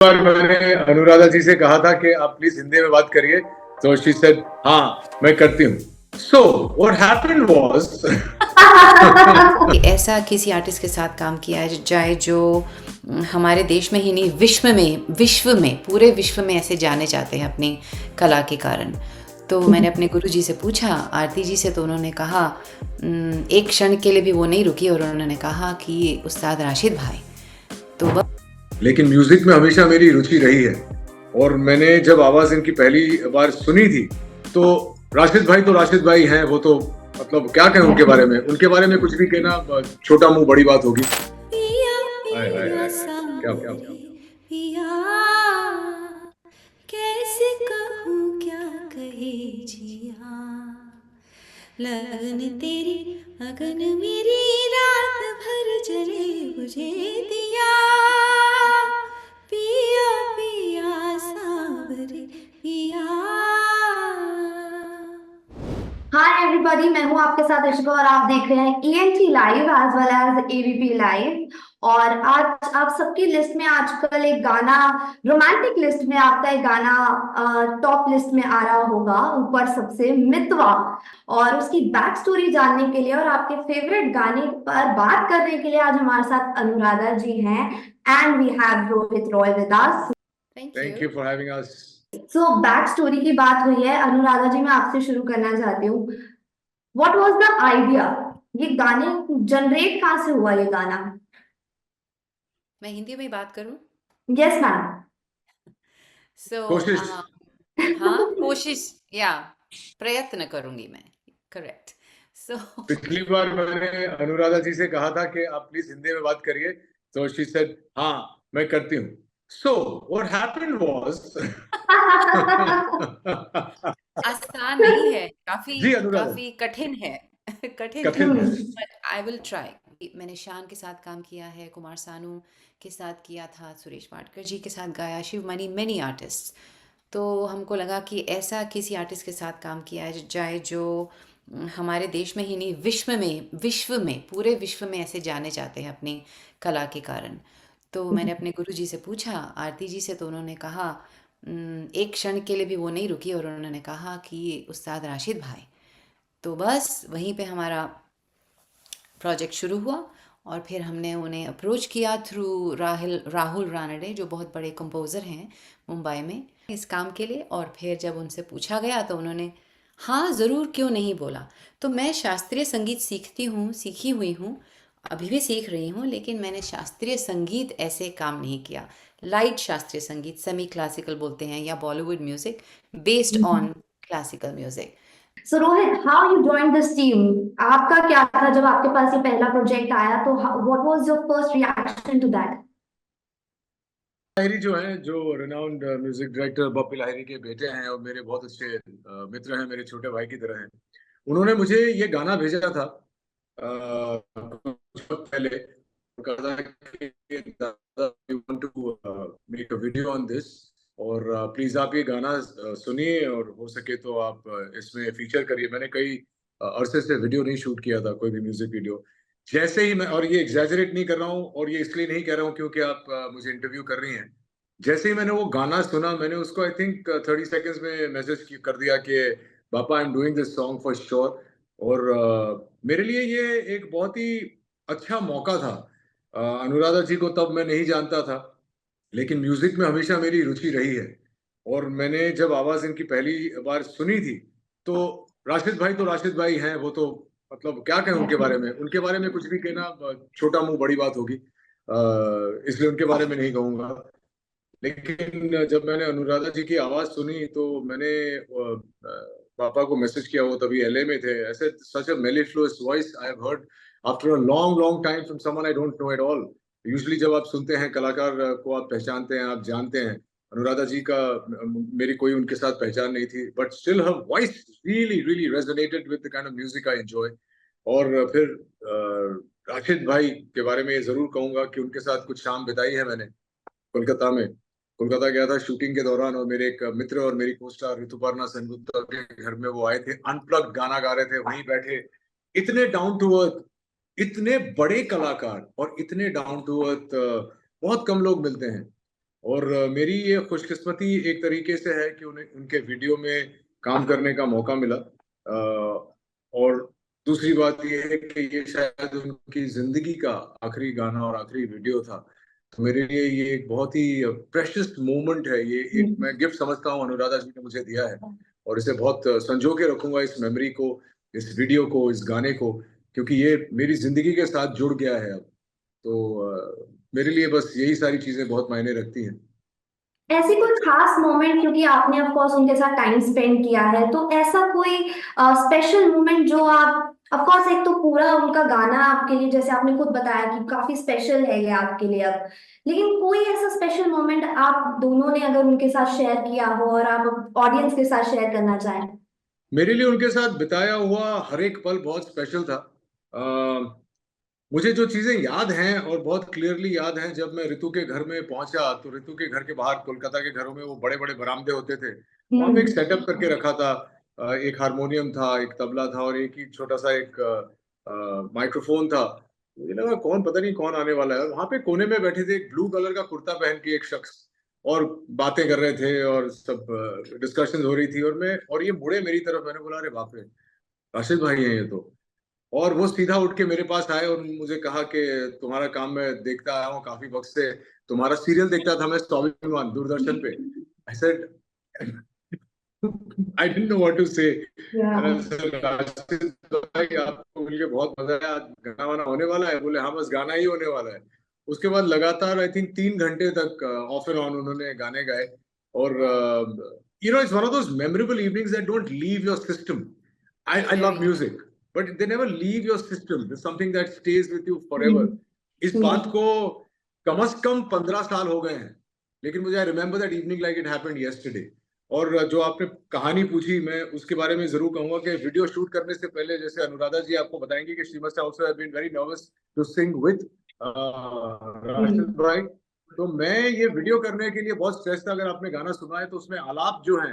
बार मैंने अनुराधा जी से कहा था कि आप प्लीज हिंदी में बात करिए, तो शी सेड हाँ मैं करती हूँ. सो व्हाट हैपेंड वाज ऐसा किसी आर्टिस्ट के साथ काम किया जाए जो हमारे देश में ही नहीं विश्व में पूरे विश्व में ऐसे जाने जाते हैं अपनी कला के कारण. तो मैंने अपने गुरु जी से पूछा, आरती जी से, तो उन्होंने कहा, एक क्षण के लिए भी वो नहीं रुकी और उन्होंने कहा कि उस्ताद राशिद भाई. तो लेकिन म्यूजिक में हमेशा मेरी रुचि रही है, और मैंने जब आवाज इनकी पहली बार सुनी थी तो राशिद भाई हैं, वो तो मतलब क्या कहें उनके बारे में कुछ भी कहना छोटा मुंह बड़ी बात होगी. हाय हाय हाय, क्या क्या कैसे कहूँ क्या कहे जिया, लगन तेरी अगन मेरी रात भर जले बुझे दिया, पिया पिया सावरे पिया. हाय एवरीबॉडी, मैं हूं आपके साथ अर्शिका और आप देख रहे हैं ENT live as well as ABP live. और आज आप सबकी लिस्ट में आजकल एक गाना, रोमांटिक लिस्ट में आपका एक गाना टॉप लिस्ट में आ रहा होगा ऊपर सबसे, मितवा. और उसकी बैक स्टोरी जानने के लिए और आपके फेवरेट गाने पर बात करने के लिए आज हमारे साथ अनुराधा जी हैं. And we have Rohit Roy with us. Thank you for having us. So back story की बात हुई है, अनुराधा जी मैं आपसे शुरू करना चाहती हूँ. What was the idea? ये गाने जनरेट कहाँ से हुआ ये गाना? मैं हिंदी में ही बात करूं? Yes ma'am. सो कोशिश. हाँ, कोशिश या प्रयत्न करूंगी मैं. करेक्ट. सो पिछली बार मैंने अनुराधा जी से कहा था कि आप प्लीज हिंदी में बात करिए, तो शी सेड हाँ मैं करती हूँ. सो व्हाट हैपेंड वाज आसान नहीं है, काफी जी अनुराधा, काफी कठिन है. कठिन है, कठिन है. But I will try. मैंने शान के साथ काम किया है, कुमार सानू के साथ किया था, सुरेश वाडकर जी के साथ गाया, शिवमणि, मेनी आर्टिस्ट. तो हमको लगा कि ऐसा किसी आर्टिस्ट के साथ काम किया जाए जो हमारे देश में ही नहीं विश्व में पूरे विश्व में ऐसे जाने जाते हैं अपनी कला के कारण. तो मैंने अपने गुरु जी से पूछा, आरती जी से, तो उन्होंने कहा, एक क्षण के लिए भी वो नहीं रुकी और उन्होंने कहा कि उस्ताद राशिद भाई. तो बस वहीं पे हमारा प्रोजेक्ट शुरू हुआ. और फिर हमने उन्हें अप्रोच किया थ्रू राहुल रानडे, जो बहुत बड़े कंपोज़र हैं मुंबई में, इस काम के लिए. और फिर जब उनसे पूछा गया तो उन्होंने हाँ ज़रूर, क्यों नहीं बोला. तो मैं शास्त्रीय संगीत सीखी हुई हूँ, अभी भी सीख रही हूँ, लेकिन मैंने शास्त्रीय संगीत ऐसे काम नहीं किया. लाइट शास्त्रीय संगीत, सेमी क्लासिकल बोलते हैं, या Bollywood music based on classical music. So Rohit, how you join this team? आपका क्या था जब आपके पास ये पहला प्रोजेक्ट आया? तो what was your first reaction to that? Lahiri जो हैं, जो renowned music director Bappi Lahiri के बेटे हैं और मेरे बहुत अच्छे मित्र हैं, मेरे छोटे भाई की तरह हैं. उन्होंने मुझे ये गाना भेजा था कुछ वक्त पहले. कहा था कि दादा we want to make a video on this, और प्लीज आप ये गाना सुनिए, और हो सके तो आप इसमें फीचर करिए. मैंने कई अरसे से वीडियो नहीं शूट किया था, कोई भी म्यूजिक वीडियो. जैसे ही मैं, और ये एग्जैजरेट नहीं कर रहा हूँ, और ये इसलिए नहीं कह रहा हूँ क्योंकि आप मुझे इंटरव्यू कर रही हैं, जैसे ही मैंने वो गाना सुना, मैंने उसको आई थिंक 30 सेकेंड्स में मैसेज कर दिया कि पापा I am doing this song for sure. और मेरे लिए ये एक बहुत ही अच्छा मौका था. अनुराधा जी को तब मैं नहीं जानता था, लेकिन म्यूजिक में हमेशा मेरी रुचि रही है, और मैंने जब आवाज इनकी पहली बार सुनी थी तो राशिद भाई हैं, वो तो मतलब क्या कहें उनके बारे में कुछ भी कहना छोटा मुंह बड़ी बात होगी. इसलिए उनके बारे में नहीं कहूंगा. लेकिन जब मैंने अनुराधा जी की आवाज सुनी तो मैंने पापा को मैसेज किया, वो तभी एलए में थे. ऐसे such a mellifluous voice I have heard after a long long time from someone I don't know at all. Usually जब आप सुनते हैं कलाकार को, आप पहचानते हैं, आप जानते हैं. अनुराधा जी का मेरी कोई उनके साथ पहचान नहीं थी, but still her voice really really resonated with the kind of music I enjoy. और फिर राशिद भाई के बारे में ये जरूर कहूंगा कि उनके साथ कुछ शाम बिताई है मैंने कोलकाता में. कोलकाता गया था शूटिंग के दौरान, और मेरे एक मित्र और मेरी को स्टार ऋतुपर्णा सेनगुप्ता के घर में वो आए थे. अनप्लग्ड गाना गा रहे थे, वहीं बैठे. इतने डाउन टू अर्थ, इतने बड़े कलाकार और इतने डाउन टू अर्थ बहुत कम लोग मिलते हैं. और मेरी ये खुशकिस्मती एक तरीके से है कि उन्हें उनके वीडियो में काम करने का मौका मिला। और दूसरी बात ये है कि ये शायद उनकी जिंदगी का आखिरी गाना और आखिरी वीडियो था। तो मेरे लिए ये एक बहुत ही प्रेशियस मोमेंट है। ये एक मैं गिफ्ट समझता हूँ, अनुराधा जी ने मुझे दिया है, और इसे बहुत संजो के रखूंगा, इस मेमोरी को, इस वीडियो को, इस गाने को, क्योंकि ये मेरी जिंदगी के साथ जुड़ गया है अब। तो मेरे लिए बस यही सारी चीजें बहुत मायने रखती हैं। ऐसी कोई खास मोमेंट, क्योंकि आपने ऑफ कोर्स उनके साथ टाइम स्पेंड किया है, तो ऐसा कोई स्पेशल मोमेंट जो आप, ऑफ कोर्स एक तो पूरा उनका गाना आपके लिए, जैसे आपने खुद बताया कि काफी स्पेशल है ये आपके लिए अब, लेकिन कोई ऐसा स्पेशल मोमेंट आप दोनों ने अगर उनके साथ शेयर किया हो और आप ऑडियंस के साथ शेयर करना चाहें? मेरे लिए उनके साथ बिताया हुआ हर एक पल बहुत स्पेशल था। मुझे जो चीजें याद हैं और बहुत क्लियरली याद हैं, जब मैं ऋतु के घर में पहुंचा तो ऋतु के घर के बाहर, कोलकाता के घरों में वो बड़े बड़े बरामदे होते थे, वहां पे एक सेटअप करके रखा था। एक हारमोनियम था, एक तबला था, और एक ही छोटा सा एक माइक्रोफोन था। मुझे लगा कौन, पता नहीं कौन आने वाला है। वहां पे कोने में बैठे थे एक ब्लू कलर का कुर्ता पहन के एक शख्स, और बातें कर रहे थे और सब डिस्कशन हो रही थी, और ये मुड़े मेरी तरफ। मैंने बोला अरे बाप रे, राशिद भाई हैं ये तो। और वो सीधा उठ के मेरे पास आए और मुझे कहा कि तुम्हारा काम मैं देखता आया हूँ काफी वक्त से, तुम्हारा सीरियल देखता था मैं, स्वाभिमान, दूरदर्शन पे। I said I didn't know what to say. Rashid भाई आपको मिलके बहुत मजा आया, आज गाना वाना होने वाला है? बोले हाँ, बस गाना ही होने वाला है। उसके बाद लगातार आई थिंक 3 घंटे तक ऑफ एंड ऑन उन्होंने गाने गाए। और you know, it's one of those memorable evenings that don't leave your system. I love music, but they never leave your system. There's something that stays with you forever. इस बात को कम से कम 15 साल हो गए हैं, लेकिन मुझे I remember that evening like it happened yesterday. और जो आपने कहानी पूछी, मैं उसके बारे में जरूर कहूंगा कि वीडियो शूट करने से पहले, जैसे अनुराधा जी आपको बताएंगे कि she must also have been very nervous to sing with Rashid भाई। तो मैं ये वीडियो करने के लिए बहुत स्ट्रेस था। अगर आपने गाना सुना है तो उसमें आलाप जो है,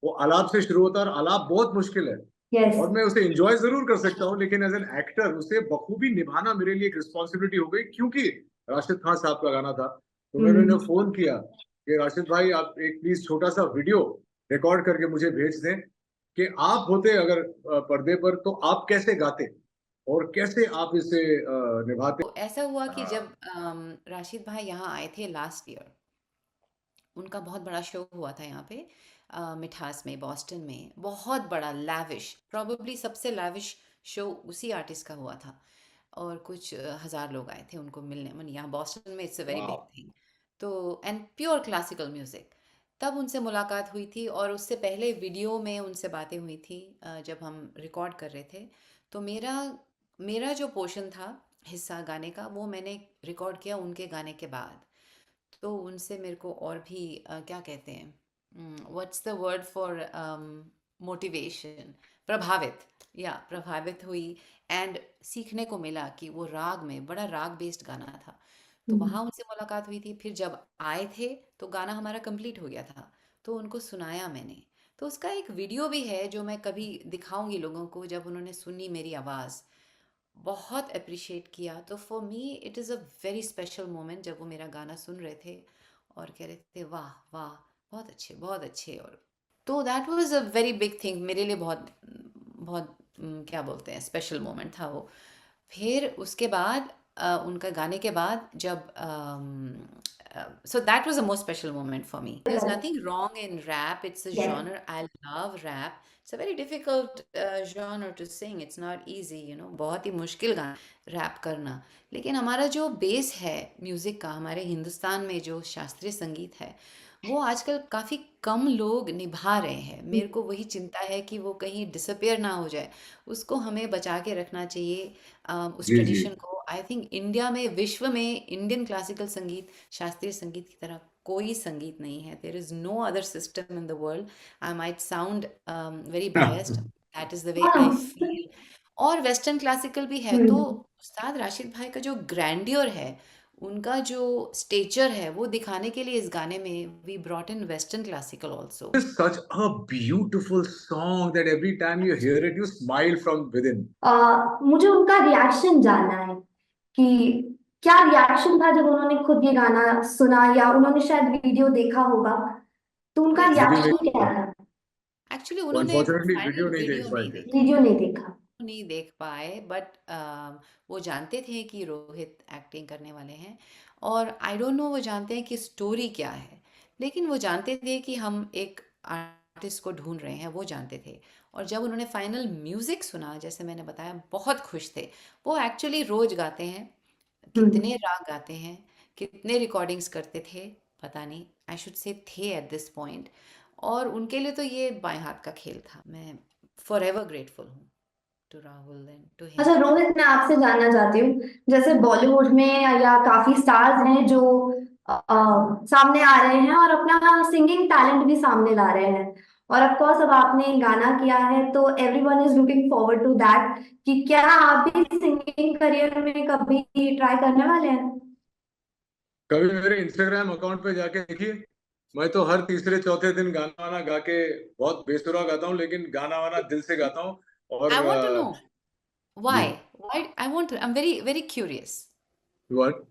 वो आलाप से शुरू होता है, और आलाप बहुत मुश्किल है। और मैं उसे एंजॉय जरूर कर सकता हूँ, लेकिन एज एन एक्टर उसे बखूबी निभाना मेरे लिए एक रिस्पॉन्सिबिलिटी हो गई, क्योंकि राशिद खान साहब का गाना था। तो मैंने उन्हें फोन किया कि राशिद भाई, आप एक प्लीज छोटा सा वीडियो रिकॉर्ड करके मुझे भेज दें, कि आप होते अगर पर्दे पर तो आप कैसे गाते और कैसे आप इसे निभाते। तो ऐसा हुआ कि जब राशिद भाई यहाँ आए थे लास्ट ईयर, उनका बहुत बड़ा शो हुआ था यहाँ पे मिठास में, बॉस्टन में। बहुत बड़ा लैविश, प्रॉबेबली सबसे लैविश शो उसी आर्टिस्ट का हुआ था। और कुछ हजार लोग आए थे उनको मिलने। मन यहाँ बॉस्टन में it's a very big thing. तो एंड प्योर क्लासिकल म्यूजिक। तब उनसे मुलाकात हुई थी, और उससे पहले वीडियो में उनसे बातें हुई थी जब हम रिकॉर्ड कर रहे थे। तो मेरा मेरा जो पोर्शन था, हिस्सा गाने का, वो मैंने रिकॉर्ड किया उनके गाने के बाद। तो उनसे मेरे को और भी क्या कहते हैं, what's the word for motivation, प्रभावित, या प्रभावित हुई। एंड सीखने को मिला कि वो राग में, बड़ा राग बेस्ड गाना था। तो वहाँ उनसे मुलाकात हुई थी। फिर जब आए थे तो गाना हमारा कंप्लीट हो गया था, तो उनको सुनाया मैंने। तो उसका एक वीडियो भी है जो मैं कभी दिखाऊंगी लोगों को, जब उन्होंने सुनी मेरी आवाज़, बहुत अप्रिशिएट किया। तो for me it is a very special moment, जब वो मेरा गाना सुन रहे थे और कह रहे थे वाह वाह, बहुत अच्छे, बहुत अच्छे। और तो that was a very big thing मेरे लिए, बहुत बहुत क्या बोलते हैं, स्पेशल मोमेंट था वो। फिर उसके बाद उनका गाने के बाद जब so that was the most special moment for me. There's nothing wrong in rap. It's a genre. I love rap. It's a very difficult genre to sing. It's not easy, you know. बहुत ही मुश्किल गाना rap करना। लेकिन हमारा जो base है music का, हमारे हिंदुस्तान में जो शास्त्रीय संगीत है, वो आजकल काफ़ी कम लोग निभा रहे हैं। मेरे को वही चिंता है कि वो कहीं डिसअपियर ना हो जाए। उसको हमें बचा के रखना चाहिए, उस जी जी। ट्रेडिशन को। आई थिंक इंडिया में, विश्व में, इंडियन क्लासिकल संगीत, शास्त्रीय संगीत की तरह कोई संगीत नहीं है। There is no other system in the world. I might sound very biased, that is the way I feel. और वेस्टर्न क्लासिकल भी है। तो उस्ताद राशिद भाई का जो ग्रैंडियर है, उनका जो स्टेचर है, वो दिखाने के लिए इस गाने में we brought in western classical also. It's such a beautiful song that every time you hear it, you smile from within. मुझे उनका रिएक्शन जानना है कि क्या रिएक्शन था जब उन्होंने खुद ये गाना सुना, या उन्होंने शायद वीडियो देखा होगा, तो उनका Yes. वीडियो रिएक्शन नहीं, क्या था? एक्चुअली वो उन्होंने अनफॉर्चुनेटली फाइनल वीडियो नहीं देख वीडियो पाए नहीं थे। देखा, वीडियो नहीं देखा। नहीं देख पाए, बट वो जानते थे कि रोहित एक्टिंग करने वाले हैं, और आई डोंट नो वो जानते हैं कि स्टोरी क्या है, लेकिन वो जानते थे कि हम एक आर्टिस्ट को ढूंढ रहे हैं, वो जानते थे। और जब उन्होंने फाइनल म्यूजिक सुना, जैसे मैंने बताया, बहुत खुश थे। वो एक्चुअली रोज गाते हैं, कितने राग गाते हैं, कितने रिकॉर्डिंग्स करते थे पता नहीं, आई शुड से थे एट दिस पॉइंट, और उनके लिए तो ये बाएं हाथ का खेल था। मैं फॉर एवर ग्रेटफुल हूँ टू राहुल एंड टू अच्छा हिम। रोहित, मैं आपसे जानना चाहती हूँ, जैसे बॉलीवुड में या काफी स्टार्स हैं जो सामने आ रहे हैं और अपना सिंगिंग टैलेंट भी सामने ला रहे हैं, और ऑफ कोर्स अब आपने गाना किया है तो everyone is looking forward to that, कि क्या आप भी सिंगिंग करियर में कभी ट्राई करने वाले हैं? कभी मेरे इंस्टाग्राम अकाउंट पे जाके देखिए, मैं तो हर तीसरे चौथे दिन गाना वाना गा के बहुत बेसुरा गाता हूँ, लेकिन गाना वाना दिल से गाता हूँ। और आई वांट टू नो जी, why I'm very very curious what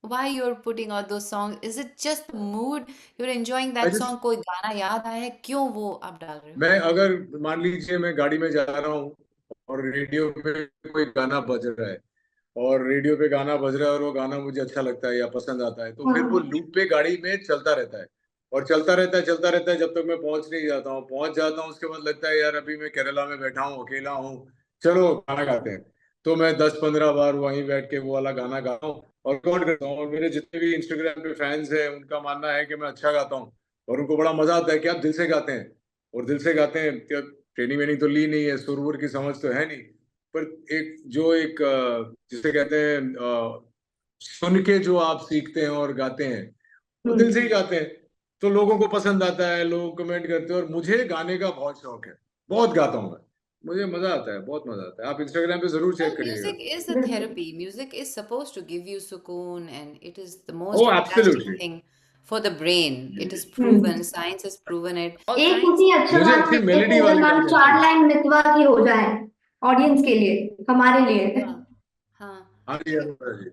why you're putting out those songs. Is it just the mood, you're enjoying I that just song? कोई गाना याद आया है, क्यों वो आप डाल रहे हो? मैं अगर मान लीजिए मैं गाड़ी में जा रहा हूँ और रेडियो पे कोई गाना बज रहा है, और रेडियो पे गाना बज रहा है और वो गाना मुझे अच्छा लगता है या पसंद आता है, तो फिर वो हाँ। लूप पे गाड़ी में चलता रहता है, और चलता रहता है जब तक मैं पहुंच नहीं जाता हूँ। पहुंच जाता हूँ उसके बाद लगता है यार अभी मैं केरला में बैठा हूँ, अकेला हूँ, चलो गाना गाते हैं। तो मैं 10-15 बार वहीं बैठ के वो वाला गाना गाता हूँ और रिकॉर्ड करता हूँ, और मेरे जितने भी इंस्टाग्राम पे फैंस हैं उनका मानना है कि मैं अच्छा गाता हूँ, और उनको बड़ा मजा आता है कि आप दिल से गाते हैं। और दिल से गाते हैं, क्या ट्रेनिंग वेनिंग तो ली नहीं है, सुर वुर की समझ तो है नहीं, पर एक जिसे कहते हैं सुन के जो आप सीखते हैं और गाते हैं, वो दिल से ही गाते हैं, तो लोगों को पसंद आता है, लोग कमेंट करते हैं। और मुझे गाने का बहुत शौक है, बहुत गाता हूँ मैं, मुझे मजा आता है, बहुत मजा आता है। आप इंस्टाग्राम पे जरूर Well, चेक करिएगा। music is a बिल्कुल। therapy. Music is supposed to give you sukoon, and it is the oh most fantastic absolutely. thing for the brain. It is hmm. proven, science has proven it. All एक kinds उसी of अच्छे मुझे गाने अच्छी में melody अगर वाले ma'am गाने अच्छे 4 लगते लाइन मितवा की हो जाए ऑडियंस के लिए, हमारे लिए। हाँ, हाँ। हैं। हाँ जी अनुराधा जी,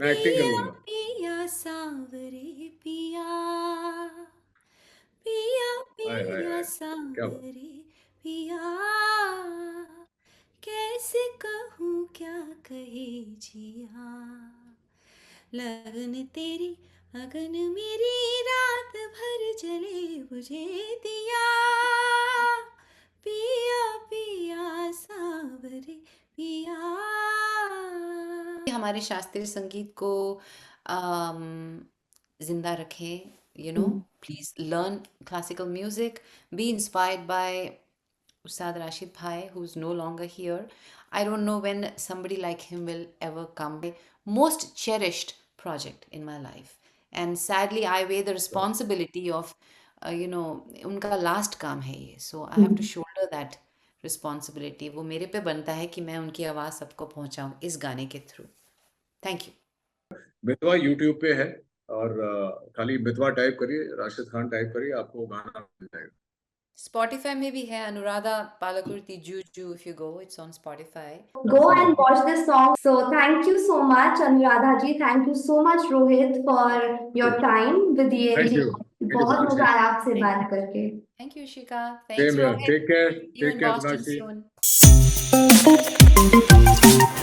मैं एक्टिंग कर पिया लूंगा। पिया सावरे पिया, पिया हाय हाय पिया हाय, क्या बात। सावरे पिया, कैसे कहूँ क्या कहे जिया, लगन तेरी अगन मेरी, रात भर जले बुझे दिया, पिया पिया सावरे पिया। हमारे शास्त्रीय संगीत को जिंदा रखें, you know, please learn classical music, be inspired by Ustad Rashid Bhai, who's no longer here. I don't know when somebody like him will ever come. My most cherished project in my life. And sadly, I weigh the responsibility of, you know, उनका last काम है ये. So I have to shoulder that responsibility. वो मेरे पे बनता है कि मैं उनकी आवाज़ सबको पहुंचाऊं इस गाने के through. Thank you. Mitwa YouTube पे है, और खाली मितवा टाइप करिए, राशिद खान टाइप करिए, आपको गाना मिल जाएगा। Spotify में भी है, Anuradha पालाकुर्ती Juju. If you go, it's on Spotify. Go and watch this song. So thank you so much, Anuradha ji. Thank you so much, Rohit, for your time with the thank ENT. You, thank you बहुत मीनाक्षी। मजा आया आपसे Thank बात you. करके। Thank you, Shika. Thanks, same here, Rohit. Take care, See you in Boston Meenakshi. soon.